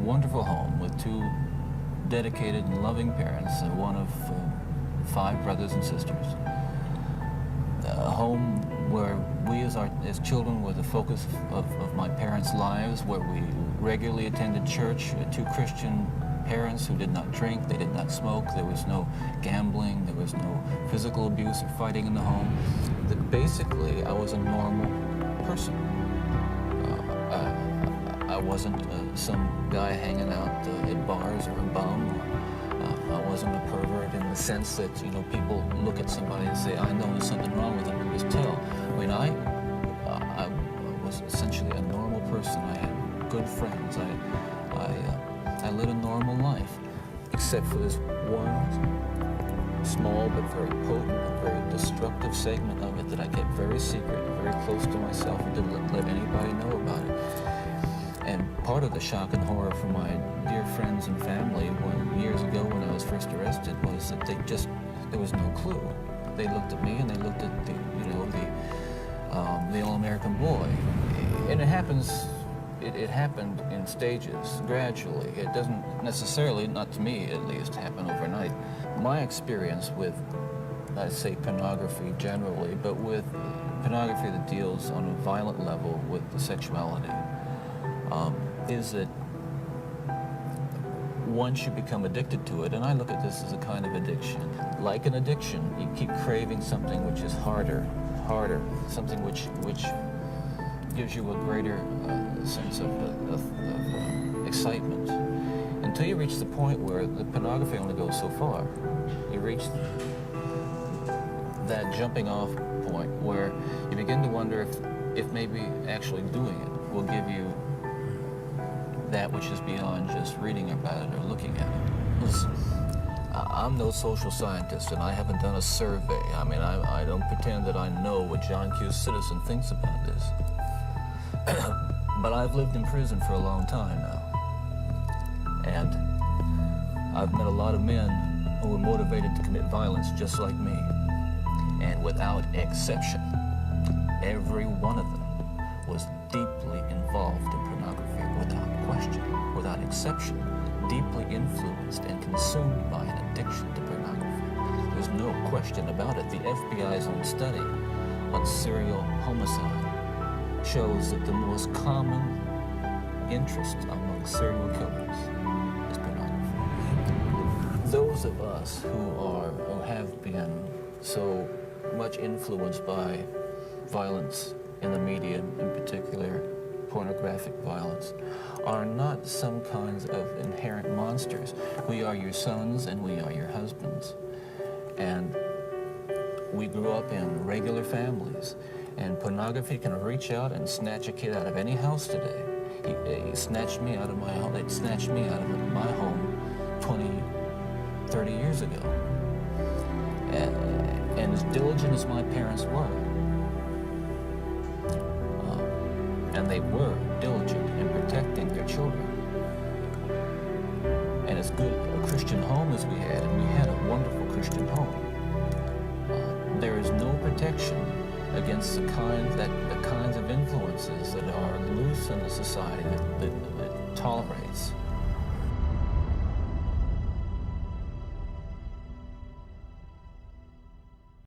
wonderful home with two dedicated and loving parents, one of 5 brothers and sisters. A home where we as children were the focus of my parents' lives, where we regularly attended church, 2 Christian parents who did not drink, they did not smoke, there was no gambling, there was no physical abuse or fighting in the home. Basically, I was a normal person. I wasn't some guy hanging out at bars or a bum. I wasn't a pervert in the sense that, you know, people look at somebody and say, I know there's something wrong with them, and just tell. I mean, I was essentially a normal person. I had good friends. I led a normal life, except for this one small but very potent and very destructive segment of it that I kept very secret, very close to myself, and didn't let anybody know about it. And part of the shock and horror for my dear friends and family years ago when I was first arrested was that there was no clue. They looked at me and they looked at the all-American boy. And it happened in stages, gradually. It doesn't necessarily, not to me at least, happen overnight. My experience with, I'd say pornography generally, but with pornography that deals on a violent level with the sexuality, is that once you become addicted to it, and I look at this as a kind of addiction, like an addiction, you keep craving something which is harder, something which gives you a greater sense of excitement, until you reach the point where the pornography only goes so far. You reach that jumping off point where you begin to wonder if maybe actually doing it will give you that which is beyond just reading about it or looking at it. Listen, I'm no social scientist, and I haven't done a survey. I mean, I don't pretend that I know what John Q. Citizen thinks about this. But I've lived in prison for a long time now. And I've met a lot of men who were motivated to commit violence just like me. And without exception, every one of them was deeply involved in pornography, without question, without exception, deeply influenced and consumed by an addiction to pornography. There's no question about it. The FBI's own study on serial homicide shows that the most common interest among serial killers is pornography. Those of us who have been so much influenced by violence in the media, in particular pornographic violence, are not some kinds of inherent monsters. We are your sons and we are your husbands. And we grew up in regular families, and pornography can reach out and snatch a kid out of any house today. He snatched me out of my home. It snatched me out of my home 20, 30 years ago. And as diligent as my parents were, and they were diligent in protecting their children, and as good a Christian home as we had, and we had a wonderful Christian home, there is no protection against the kinds of influences that are loose in a society that tolerates